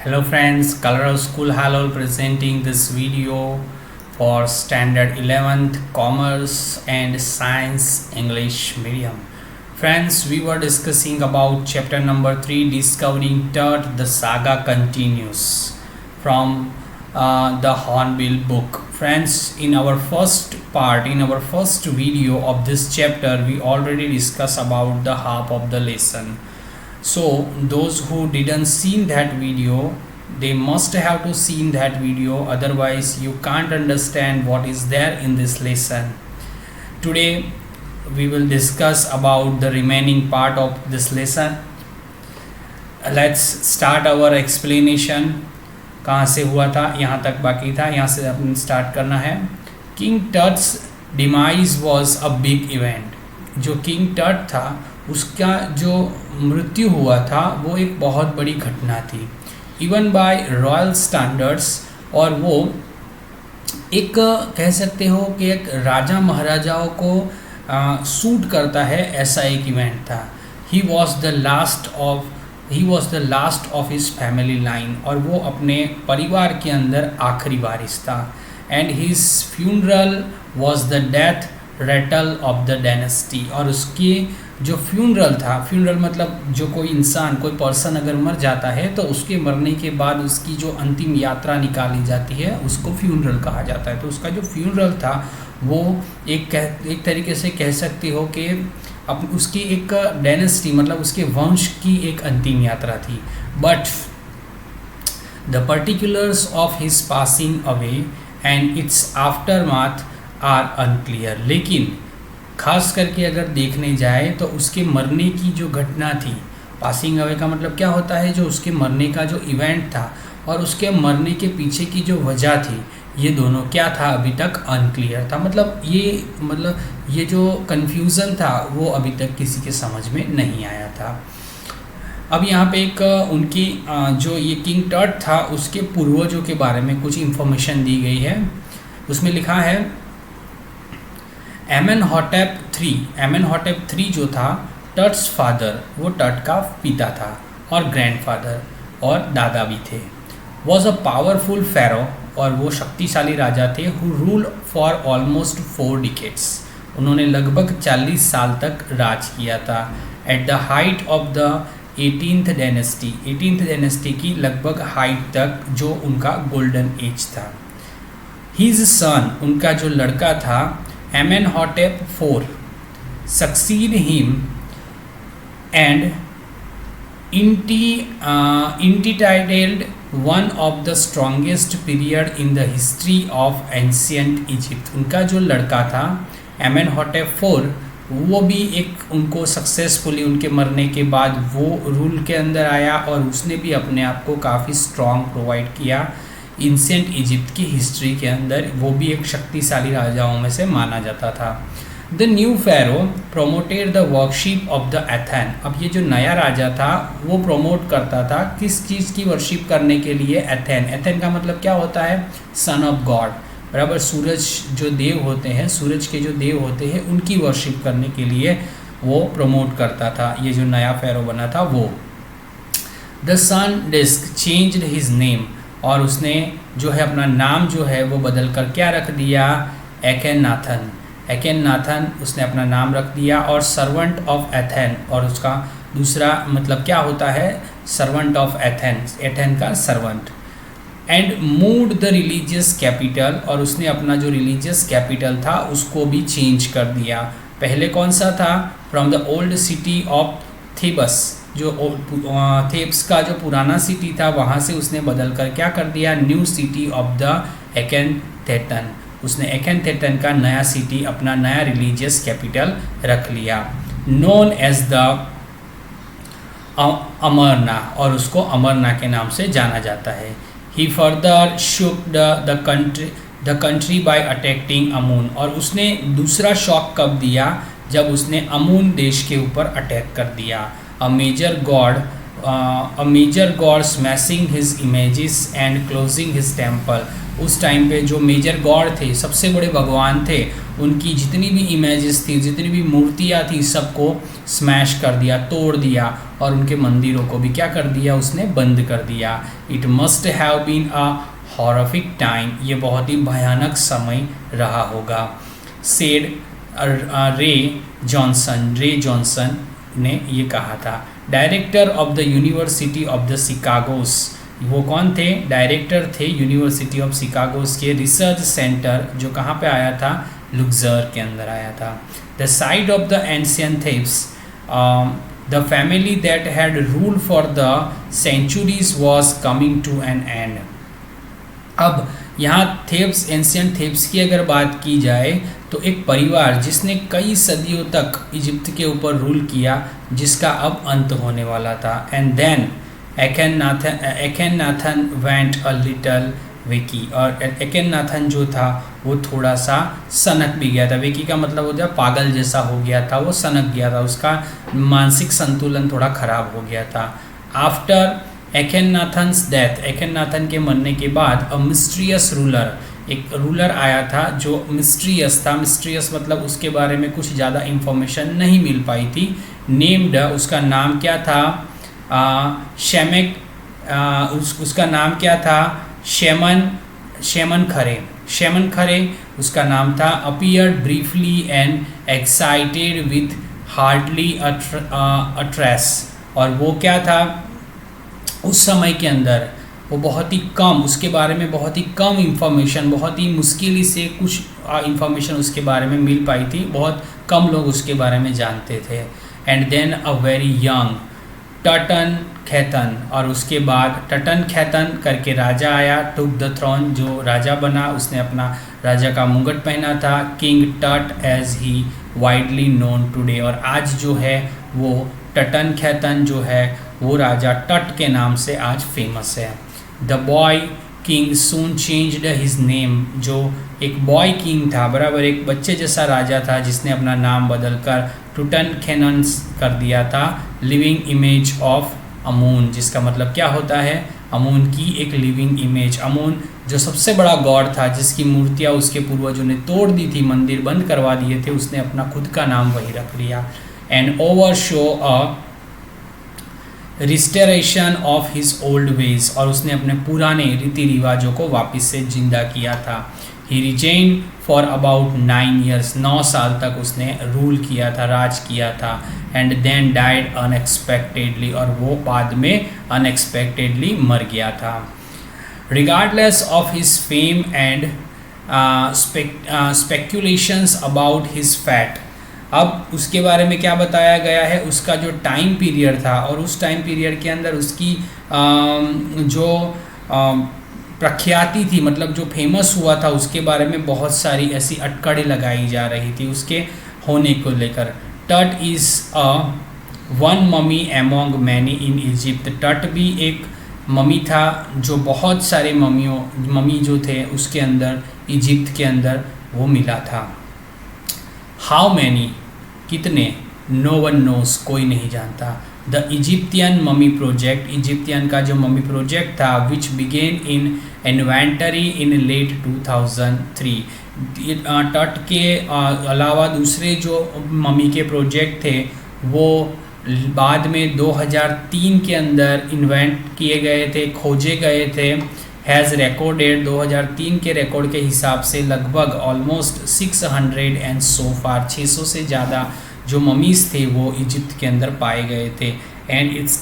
Hello friends, Colorado School Halol presenting this video for Standard 11th Commerce and Science English Medium. Friends, we were discussing about chapter number 3, Discovering Tut. The saga continues from the Hornbill book. Friends, in our first video of this chapter, we already discussed about the half of the lesson. So those who didn't see that video, they must have to see that video, otherwise you can't understand what is there in this lesson. Today we will discuss about the remaining part of this lesson. Let's start our explanation. कहाँ से हुआ था, यहाँ तक बाकी था, यहाँ से अपन स्टार्ट करना है. King Tut's demise was a big event. जो किंग टट था उसका जो मृत्यु हुआ था वो एक बहुत बड़ी घटना थी, इवन बाय रॉयल स्टैंडर्ड्स. और वो एक कह सकते हो कि एक राजा महाराजाओं को सूट करता है, ऐसा एक इवेंट था. He was the last of his family line, और वो अपने परिवार के अंदर आखिरी वारिस था. And his funeral was the death Ratle of the dynasty. और उसके जो फ्यूनरल था, फ्यूनरल मतलब जो कोई इंसान, कोई पर्सन अगर मर जाता है तो उसके मरने के बाद उसकी जो अंतिम यात्रा निकाली जाती है उसको फ्यूनरल कहा जाता है. तो उसका जो फ्यूनरल था वो एक तरीके से कह सकते हो कि उसकी एक डायनेस्टी मतलब उसके वंश की एक अंतिम यात्रा थी. But the particulars of his passing away and its aftermath are unclear. लेकिन खास करके अगर देखने जाए तो उसके मरने की जो घटना थी, पासिंग अवे का मतलब क्या होता है, जो उसके मरने का जो इवेंट था और उसके मरने के पीछे की जो वजह थी, ये दोनों क्या था अभी तक अनक्लियर था. मतलब ये जो कन्फ्यूज़न था वो अभी तक किसी के समझ में नहीं आया था. अब यहाँ पे एक उनकी जो ये किंग टट था उसके पूर्वजों के बारे में कुछ इन्फॉर्मेशन दी गई है. उसमें लिखा है एमेनहॉटेप III जो था टट्स फादर, वो टट का पिता था और ग्रैंडफादर और दादा भी थे. वॉज अ पावरफुल फेरो, और वो शक्तिशाली राजा थे. Who rule for almost 4 decades, उन्होंने लगभग 40 साल तक राज किया था. At the height of the 18th dynasty की लगभग हाइट तक जो उनका गोल्डन एज था. हिज सन, उनका जो लड़का था Amenhotep IV, succeed him and entitled one of the strongest period in the history of ancient Egypt. उनका जो लड़का था एमेनहॉटेप IV, वो भी एक उनको सक्सेसफुली उनके मरने के बाद वो रूल के अंदर आया और उसने भी अपने आप को काफ़ी स्ट्रॉन्ग प्रोवाइड किया एंशियंट इजिप्ट की हिस्ट्री के अंदर. वो भी एक शक्तिशाली राजाओं में से माना जाता था. The new pharaoh promoted the worship of the Aten. अब ये जो नया राजा था वो प्रोमोट करता था किस चीज़ की वर्शिप करने के लिए, एथेन का मतलब क्या होता है, सन ऑफ गॉड, बराबर. सूरज जो देव होते हैं, सूरज के जो देव होते हैं उनकी वर्शिप करने के लिए वो प्रमोट करता था. ये जो नया फेरो बना था वो. The sun disc changed his name, और उसने जो है अपना नाम जो है वो बदल कर क्या रख दिया, एकेननाथन उसने अपना नाम रख दिया. और सर्वेंट ऑफ एथेन, और उसका दूसरा मतलब क्या होता है, सर्वेंट ऑफ एथेन का servant. And moved the religious capital, और उसने अपना जो रिलीजियस कैपिटल था उसको भी चेंज कर दिया. पहले कौन सा था, from the old city of Thebes, जो थेब्स का जो पुराना सिटी था वहाँ से उसने बदल कर क्या कर दिया, न्यू सिटी ऑफ द एकेनथेटन. उसने एकेनथेटन का नया सिटी, अपना नया रिलीजियस कैपिटल रख लिया. नोन एज द अमरना, और उसको अमरना के नाम से जाना जाता है. He further shook the country by attacking Amun, और उसने दूसरा शॉक कब दिया, जब उसने अमून देश के ऊपर अटैक कर दिया. A major god a major god smashing his images and closing his temple. उस टाइम पे जो मेजर गॉड थे, सबसे बड़े भगवान थे, उनकी जितनी भी इमेजेस थी, जितनी भी मूर्तियाँ थी, सबको स्मैश कर दिया, तोड़ दिया, और उनके मंदिरों को भी क्या कर दिया, उसने बंद कर दिया। It must have been a horrific time, ये बहुत ही भयानक समय रहा होगा। सेड रे जॉनसन ने ये कहा था। Director of the university of the Chicago's, वो कौन थे? डायरेक्टर थे यूनिवर्सिटी ऑफ शिकागोस के रिसर्च सेंटर, जो कहाँ पे आया था? लुक्सर के अंदर आया था। The site of the ancient Thebes, the family that had rule for the centuries was coming to an end. अब यहाँ थेब्स, एंशियंट थेब्स की अगर बात की जाए तो एक परिवार जिसने कई सदियों तक इजिप्ट के ऊपर रूल किया, जिसका अब अंत होने वाला था। And then Akhenaten went a little wacky, और एकेनाथन जो था वो थोड़ा सा सनक भी गया था। विकी का मतलब होता है पागल जैसा हो गया था, वो सनक गया था, उसका मानसिक संतुलन थोड़ा खराब हो गया था। आफ्टर एकेनाथन्स डेथ, एकेनाथन के मरने के बाद अ मिस्ट्रियस रूलर, एक रूलर आया था जो मिस्ट्रियस था। मिस्ट्रियस मतलब उसके बारे में कुछ ज़्यादा इंफॉर्मेशन नहीं मिल पाई थी। नेम्ड, उसका नाम क्या था? शेमेक, उसका नाम क्या था? शेमन खरे उसका नाम था। Appeared briefly and excited with hardly a trace, और वो क्या था उस समय के अंदर? वो बहुत ही कम, उसके बारे में बहुत ही कम इंफॉर्मेशन, बहुत ही मुश्किल से कुछ इंफॉर्मेशन उसके बारे में मिल पाई थी, बहुत कम लोग उसके बारे में जानते थे। And then a very young Tutankhaten, और उसके बाद टटन खैतन करके राजा आया। टुक द थ्रोन, जो राजा बना, उसने अपना राजा का मुकुट पहना था। King Tut as he widely known today, और आज जो है वो टटन खैतन जो है वो राजा टट के नाम से आज फेमस है। The boy king soon changed his name, जो एक बॉय किंग था, बराबर एक बच्चे जैसा राजा था, जिसने अपना नाम बदलकर टुटनखेमन कर दिया था। लिविंग इमेज ऑफ अमून, जिसका मतलब क्या होता है? अमून की एक लिविंग इमेज। अमून जो सबसे बड़ा गॉड था, जिसकी मूर्तियाँ उसके पूर्वजों ने तोड़ दी थी, मंदिर बंद करवा दिए थे, उसने अपना खुद का नाम वही रख लिया। And over show a restoration of his old veg, और उसने अपने पुराने रीति रिवाजों को वापस से जिंदा किया था। ही रिजेन फॉर अबाउट 9 years, 9 साल तक उसने रूल किया था, राज किया था। एंड देन डाइड अनएक्सपेक्टेडली, और वो बाद में अनएक्सपेक्टेडली मर गया था। Regardless of his fame and speculations about his fat, अब उसके बारे में क्या बताया गया है? उसका जो टाइम पीरियड था, और उस टाइम पीरियड के अंदर उसकी जो प्रख्याति थी, मतलब जो फेमस हुआ था, उसके बारे में बहुत सारी ऐसी अटकड़ें लगाई जा रही थी उसके होने को लेकर। टट is a one mummy among many in Egypt, टट भी एक ममी था जो बहुत सारे ममी जो थे उसके अंदर, इजिप्ट के अंदर वो मिला था। हाउ मैनी, कितने? नो वन नोस, कोई नहीं जानता। The Egyptian mummy project, Egyptian का जो ममी प्रोजेक्ट था, which began in inventory in late 2003, Tut के अलावा दूसरे जो ममी के प्रोजेक्ट थे वो बाद में 2003 के अंदर इन्वेंट किए गए थे, खोजे गए थे। हैज़ रिकॉर्डेड, 2003 के रिकॉर्ड के हिसाब से लगभग ऑलमोस्ट 600 एंड सो फार 600 से ज़्यादा जो ममीज़ थे वो इजिप्ट के अंदर पाए गए थे। एंड इट्स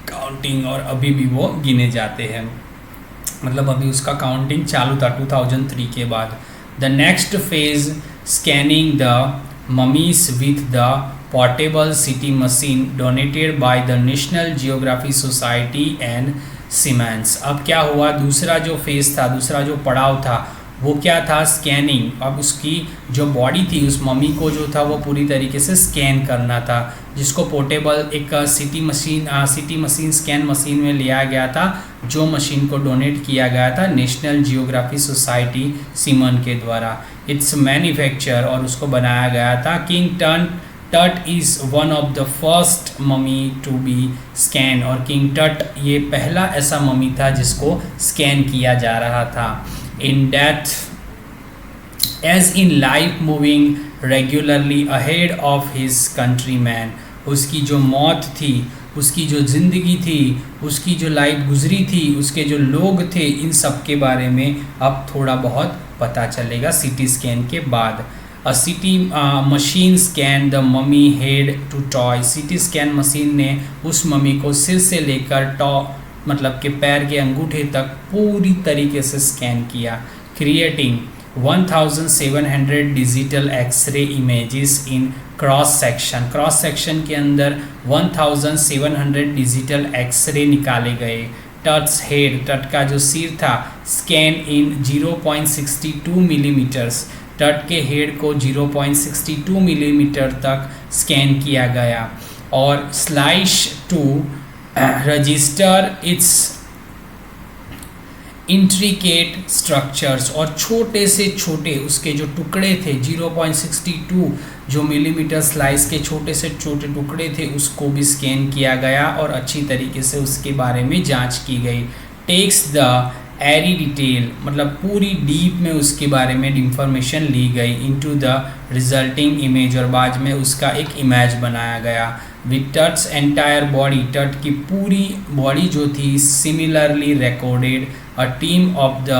काउंटिंग, और अभी भी वो गिने जाते हैं, मतलब अभी उसका काउंटिंग चालू था 2003 के बाद। The next phase scanning the mummies with the portable city machine donated by the national geography society and siemens. अब क्या हुआ? दूसरा जो फेज था, दूसरा जो पड़ाव था वो क्या था? स्कैनिंग। अब उसकी जो बॉडी थी, उस मम्मी को जो था वो पूरी तरीके से स्कैन करना था, जिसको पोर्टेबल एक सिटी मशीन स्कैन मशीन में लिया गया था, जो मशीन को डोनेट किया गया था नेशनल जियोग्राफी सोसाइटी सीमन के द्वारा। इट्स मैन्युफैक्चर, और उसको बनाया गया था king Tut is one of the first mummy to be scan, और किंग टट ये पहला ऐसा ममी था जिसको स्कैन किया जा रहा था। In death as in life moving regularly ahead of his countryman, उसकी जो मौत थी, उसकी जो ज़िंदगी थी, उसकी जो लाइफ गुजरी थी, उसके जो लोग थे, इन सब के बारे में अब थोड़ा बहुत पता चलेगा सीटी स्कैन के बाद। A CT machine scan the mummy head to toe, CT scan machine ने उस ममी को सिर से लेकर टॉ मतलब के पैर के अंगूठे तक पूरी तरीके से स्कैन किया, creating 1700 digital X-ray images in cross section. Cross section के अंदर 1700 डिजिटल एक्सरे निकाले गए। टट्स हेड, टट का जो सिर था, स्कैन इन 0.62 मिलीमीटर्स, टट के हेड को 0.62 मिलीमीटर तक स्कैन किया गया। और slice to register its intricate structures, और छोटे से छोटे उसके जो टुकड़े थे, 0.62 जो मिलीमीटर स्लाइस के छोटे से छोटे टुकड़े थे, उसको भी स्कैन किया गया और अच्छी तरीके से उसके बारे में जांच की गई। टेक्स द एरी डिटेल, मतलब पूरी डीप में उसके बारे में इंफॉर्मेशन ली गई इनटू द रिजल्टिंग इमेज, और बाद में उसका एक इमेज बनाया गया। विथ टट्स एंटायर बॉडी, टट की पूरी बॉडी जो थी similarly recorded. A team of the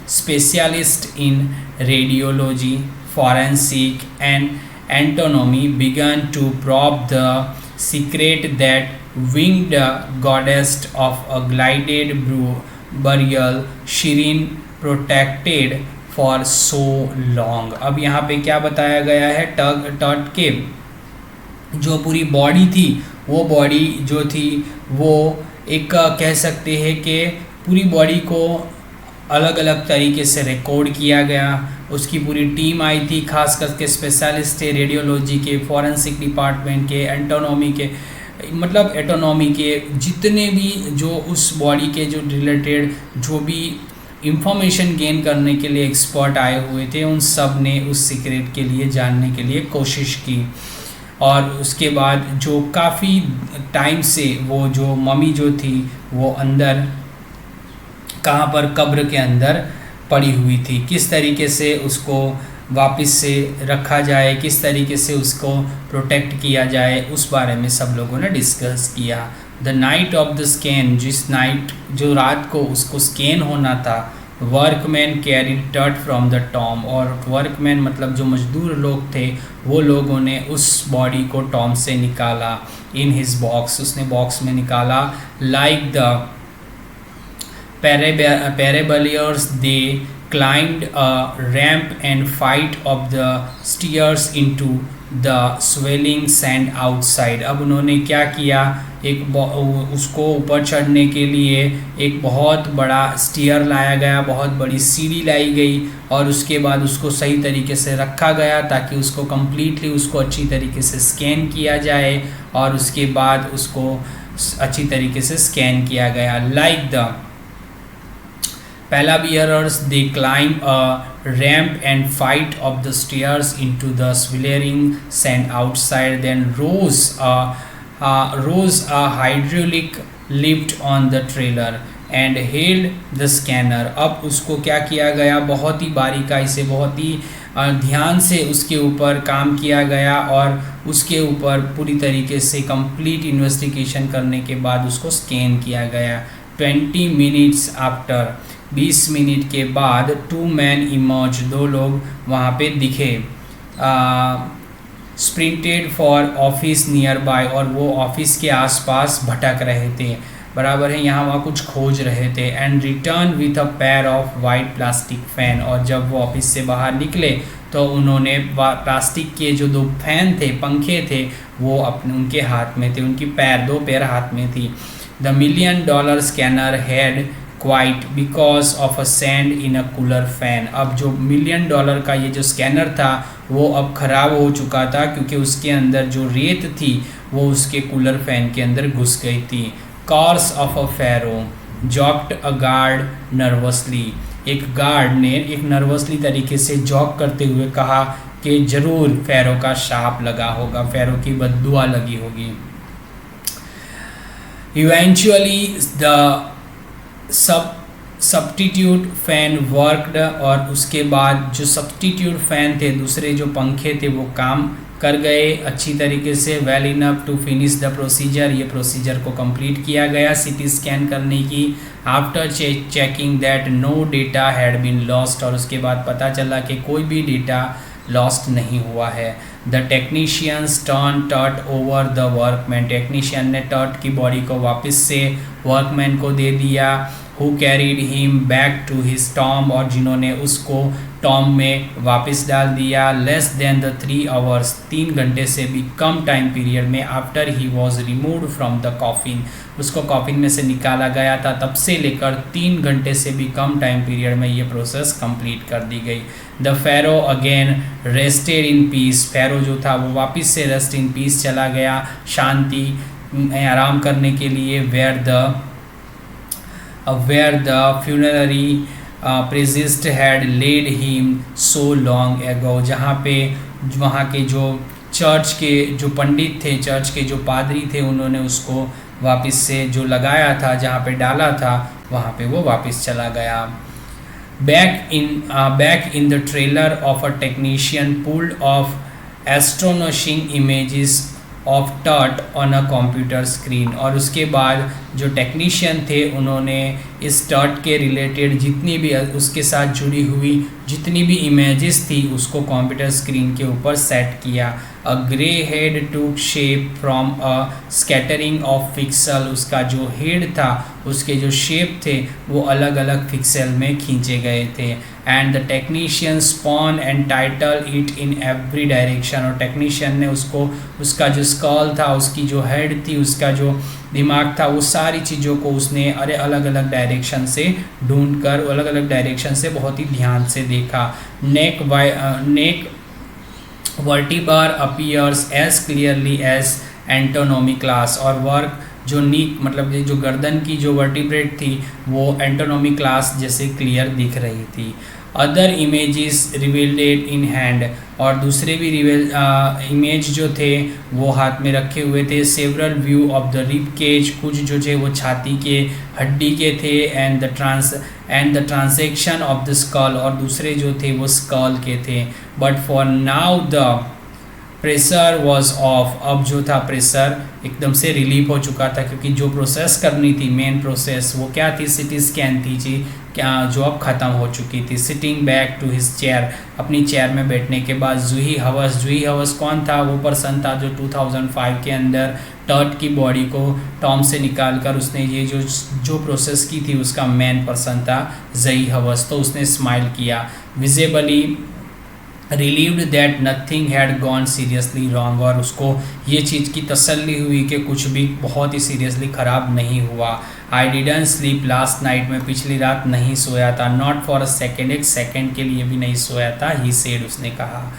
specialist in radiology, forensic and anatomy began to probe the secret that winged goddess of a glided burial Shireen protected for so long। अब यहाँ पे क्या बताया गया है, टट के जो पूरी बॉडी थी, वो बॉडी जो थी वो एक कह सकते हैं कि पूरी बॉडी को अलग अलग तरीके से रिकॉर्ड किया गया। उसकी पूरी टीम आई थी, खास करके स्पेशलिस्ट थे रेडियोलॉजी के, फॉरेंसिक डिपार्टमेंट के, एंटोनॉमी के, मतलब एटोनॉमी के, जितने भी जो उस बॉडी के जो रिलेटेड जो भी इंफॉर्मेशन गेन करने के लिए एक्सपर्ट आए हुए थे, उन सब ने उस सीक्रेट के लिए जानने के लिए कोशिश की। और उसके बाद जो काफ़ी टाइम से वो जो ममी जो थी वो अंदर कहाँ पर, कब्र के अंदर पड़ी हुई थी, किस तरीके से उसको वापस से रखा जाए, किस तरीके से उसको प्रोटेक्ट किया जाए, उस बारे में सब लोगों ने डिस्कस किया। The night of the scan, जिस नाइट जो रात को उसको स्कैन होना था, वर्कमैन कैरी टट फ्रॉम द टॉम, और वर्कमैन मतलब जो मजदूर लोग थे, वो लोगों ने उस बॉडी को टॉम से निकाला। इन हिज बॉक्स, उसने बॉक्स में निकाला। Like the Parabellers, they climbed a ramp and fight up the stairs into the swelling sand outside। अब उन्होंने क्या किया, उसको ऊपर चढ़ने के लिए एक बहुत बड़ा स्टीयर लाया गया, बहुत बड़ी सीढ़ी लाई गई, और उसके बाद उसको सही तरीके से रखा गया ताकि उसको कम्प्लीटली उसको अच्छी तरीके से स्कैन किया जाए, और उसके बाद उसको अच्छी तरीके से स्कैन किया गया। Like the Palabearers, they climb a ramp and fight up the stairs into the swirling sand outside, then rose a hydraulic lift on the trailer and held the scanner। अब उसको क्या किया गया, बहुत ही बारीकाई से, बहुत ही ध्यान से उसके ऊपर काम किया गया, और उसके ऊपर पूरी तरीके से कंप्लीट इन्वेस्टिगेशन करने के बाद उसको स्कैन किया गया। 20 मिनट्स आफ्टर, 20 मिनट के बाद, 2 मैन इमर्ज, 2 लोग वहाँ पे दिखे। Sprinted for office near by, और वो ऑफिस के आसपास भटक रहे थे, बराबर है, यहाँ वहाँ कुछ खोज रहे थे। And return with a pair of white plastic fan, और जब वो ऑफिस से बाहर निकले तो उन्होंने प्लास्टिक के जो 2 फैन थे, पंखे थे, वो अपने उनके हाथ में थे, उनकी 2 पैर हाथ में थी। The $1 million scanner had quite because of a sand in a cooler fan. अब जो $1 million का ये जो स्कैनर था वो अब ख़राब हो चुका था, क्योंकि उसके अंदर जो रेत थी वो उसके कूलर फैन के अंदर घुस गई थी। Curse of a pharaoh joked a guard nervously, एक गार्ड ने एक नर्वसली तरीके से जॉक करते हुए कहा कि ज़रूर फ़ेरो का शाप लगा होगा, फ़ेरो की बद्दुआ लगी होगी। Eventually the substitute fan worked, और उसके बाद जो सब्स्टिट्यूट फ़ैन थे, दूसरे जो पंखे थे, वो काम कर गए अच्छी तरीके से, well enough to finish the procedure. ये प्रोसीजर को कंप्लीट किया गया सीटी स्कैन करने की। After checking that no data had been lost, और उसके बाद पता चला कि कोई भी डेटा लॉस्ट नहीं हुआ है। द टेक्नीशियंस टर्न टर्ट ओवर द वर्कमैन, टेक्नीशियन ने टर्ट की बॉडी को वापस से वर्कमैन को दे दिया। Who carried him back to his tomb, और जिन्होंने उसको टॉम में वापस डाल दिया। लेस देन द 3 आवर्स, 3 घंटे से भी कम टाइम पीरियड में, after he was removed from the coffin, उसको कॉफिन में से निकाला गया था, तब से लेकर 3 घंटे से भी कम टाइम पीरियड में ये प्रोसेस कंप्लीट कर दी गई। The pharaoh again rested in peace, pharaoh जो था वो वापस से रेस्ट इन पीस चला गया, शांति आराम करने के लिए। where the funerary priest had laid him so long ago, जहाँ पे वहाँ के जो चर्च के जो पंडित थे, चर्च के जो पादरी थे, उन्होंने उसको वापस से जो लगाया था, जहाँ पे डाला था, वहाँ पे वो वापस चला गया। Back in the trailer of a technician pulled off astonishing images of tert on a computer screen, और उसके बाद जो टेक्नीशियन थे उन्होंने इस टर्ट के रिलेटेड जितनी भी उसके साथ जुड़ी हुई जितनी भी इमेजेस थी उसको कंप्यूटर स्क्रीन के ऊपर सेट किया। अ ग्रे हेड टूक shape from a scattering of pixel, उसका जो हेड था उसके जो शेप थे वो अलग अलग पिक्सल में खींचे गए थे। And the technician spawn and title it in every direction, और टेक्नीशियन ने उसको उसका जो स्कल था, उसकी जो हेड थी, उसका जो दिमाग था, वो सारी चीज़ों को उसने अलग अलग डायरेक्शन से ढूंढकर अलग अलग डायरेक्शन से बहुत ही ध्यान से देखा। Neck vertebrae appears as clearly as anatomy class, और वर्क जो नीक मतलब जो गर्दन की जो वर्टिब्रेट थी वो एंटोनॉमी क्लास जैसे क्लियर दिख रही थी। Other images revealed in hand, और दूसरे भी इमेज जो थे वो हाथ में रखे हुए थे। Several view of the rib cage, कुछ जो थे वो छाती के हड्डी के थे। And the transection of the skull, और दूसरे जो थे वो स्कल के थे। But for now the pressure was off, अब जो था प्रेशर एकदम से रिलीफ हो चुका था, क्योंकि जो प्रोसेस करनी थी मेन प्रोसेस वो क्या थी, सीटी स्कैन थी जी, क्या जो अब ख़त्म हो चुकी थी। Sitting back to his chair, अपनी चेयर में बैठने के बाद जूही हवस कौन था, वो पर्सन था जो 2005 के अंदर टर्ट की बॉडी को टॉम से निकाल कर उसने ये जो प्रोसेस की थी उसका मेन पर्सन था जूही हवस। तो उसने स्माइल किया, visibly relieved that nothing had gone seriously wrong, और उसको ये चीज़ की तसल्ली हुई कि कुछ भी बहुत ही सीरियसली ख़राब नहीं हुआ। I didn't sleep last night, में पिछली रात नहीं सोया था। नॉट फॉर अ सेकेंड, एक सेकेंड के लिए भी नहीं सोया था। ही सेड, उसने कहा।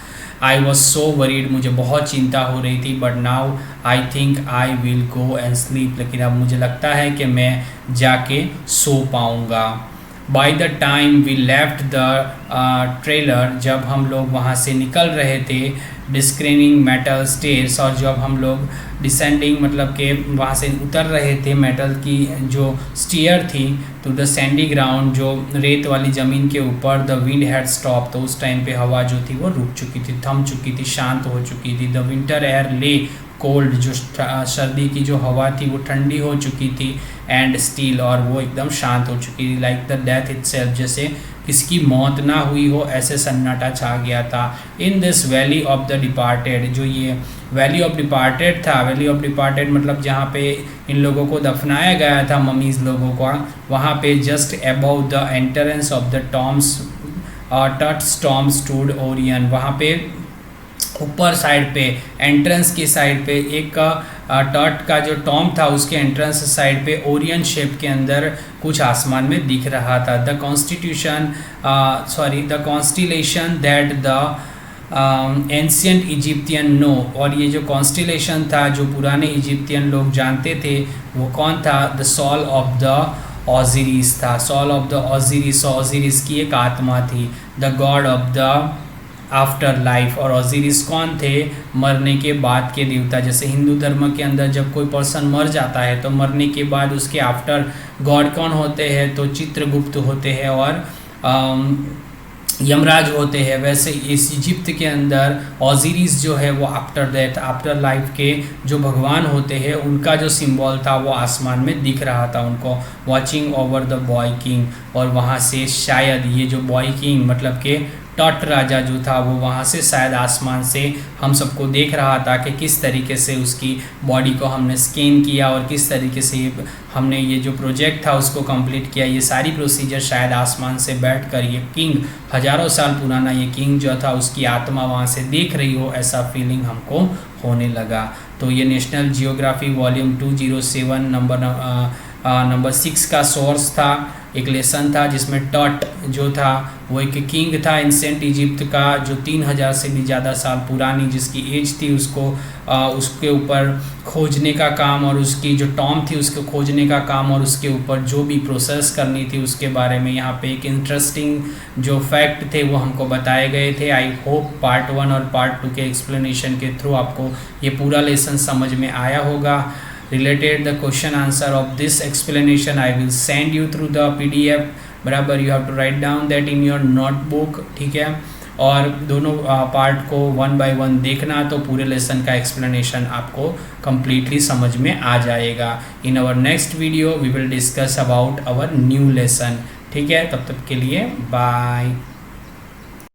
आई वॉज सो वरीड, मुझे बहुत चिंता हो रही थी। But now I think I will go and sleep, लेकिन अब मुझे लगता है कि मैं जाके सो पाऊँगा। By the time we left the trailer, जब हम लोग वहाँ से निकल रहे थे, डिस्क्रीनिंग मेटल स्टेयर्स, और जब हम लोग डिसेंडिंग मतलब कि वहाँ से उतर रहे थे मेटल की जो स्टीयर थी टू द सैंडी ग्राउंड, जो रेत वाली ज़मीन के ऊपर। द विंड हैड स्टॉप, तो उस टाइम पे हवा जो थी वो रुक चुकी थी, थम चुकी थी, शांत हो चुकी थी। द विंटर एयर ले कोल्ड, जो सर्दी की जो हवा थी वो ठंडी हो चुकी थी। एंड स्टील, और वो एकदम शांत हो चुकी थी। लाइक द डेथ इटसेल्फ, जैसे किसकी मौत ना हुई हो, ऐसे सन्नाटा छा गया था। In this valley of the departed, जो ये वैली ऑफ डिपार्टेड था, वैली ऑफ डिपार्टेड मतलब जहाँ पे इन लोगों को दफनाया गया था, ममीज़ लोगों को, वहाँ पे just above the entrance of the tombs Tut's tomb stood Orion, वहाँ पे ऊपर साइड पे एंट्रेंस की साइड पे एक टर्ट का जो टॉम था उसके एंट्रेंस साइड पे ओरियन शेप के अंदर कुछ आसमान में दिख रहा था। The constellation that the ancient Egyptian know, और ये जो कॉन्स्टिलेशन था जो पुराने इजिप्टियन लोग जानते थे वो कौन था, द सॉल ऑफ द ऑजिरिस था। सॉल ऑफ द ऑजिरिस, ऑजिरिस की एक आत्मा थी। The God of the after life. और ओजिरिस कौन थे? मरने के बाद के देवता। जैसे हिंदू धर्म के अंदर जब कोई पर्सन मर जाता है तो मरने के बाद उसके आफ्टर गॉड कौन होते हैं? तो चित्रगुप्त होते हैं और यमराज होते हैं। वैसे इस इजिप्ट के अंदर ओजिरिस जो है वो आफ्टर डेथ, आफ्टर लाइफ के जो भगवान होते हैं उनका जो सिंबल था वो आसमान में दिख रहा था उनको, watching over the boy king. और वहाँ से शायद ये जो बॉय किंग मतलब के टॉट राजा जो था वो वहाँ से शायद आसमान से हम सबको देख रहा था कि किस तरीके से उसकी बॉडी को हमने स्कैन किया और किस तरीके से हमने ये जो प्रोजेक्ट था उसको कंप्लीट किया। ये सारी प्रोसीजर शायद आसमान से बैठकर ये किंग, हज़ारों साल पुराना ये किंग जो था उसकी आत्मा वहाँ से देख रही हो, ऐसा फीलिंग हमको होने लगा। तो ये नेशनल जियोग्राफी वॉल्यूम 207 नंबर 6 का सोर्स था, एक लेसन था जिसमें टॉट जो था वो एक किंग था एंसेंट इजिप्ट का जो 3000 से भी ज़्यादा साल पुरानी जिसकी एज थी उसको उसके ऊपर खोजने का काम और उसकी जो टॉम थी उसको खोजने का काम और उसके ऊपर जो भी प्रोसेस करनी थी उसके बारे में यहाँ पे एक इंटरेस्टिंग जो फैक्ट थे वो हमको बताए गए थे। आई होप पार्ट 1 और पार्ट 2 के एक्सप्लेनेशन के थ्रू आपको ये पूरा लेसन समझ में आया होगा। Related the question answer of this explanation I will send you through the PDF, बराबर। you have to write down that in your notebook, ठीक है। और दोनों पार्ट को 1 by 1 देखना तो पूरे लेसन का एक्सप्लेनेशन आपको completely समझ में आ जाएगा। In our next video we will discuss about our new lesson, ठीक है। तब तक के लिए बाय।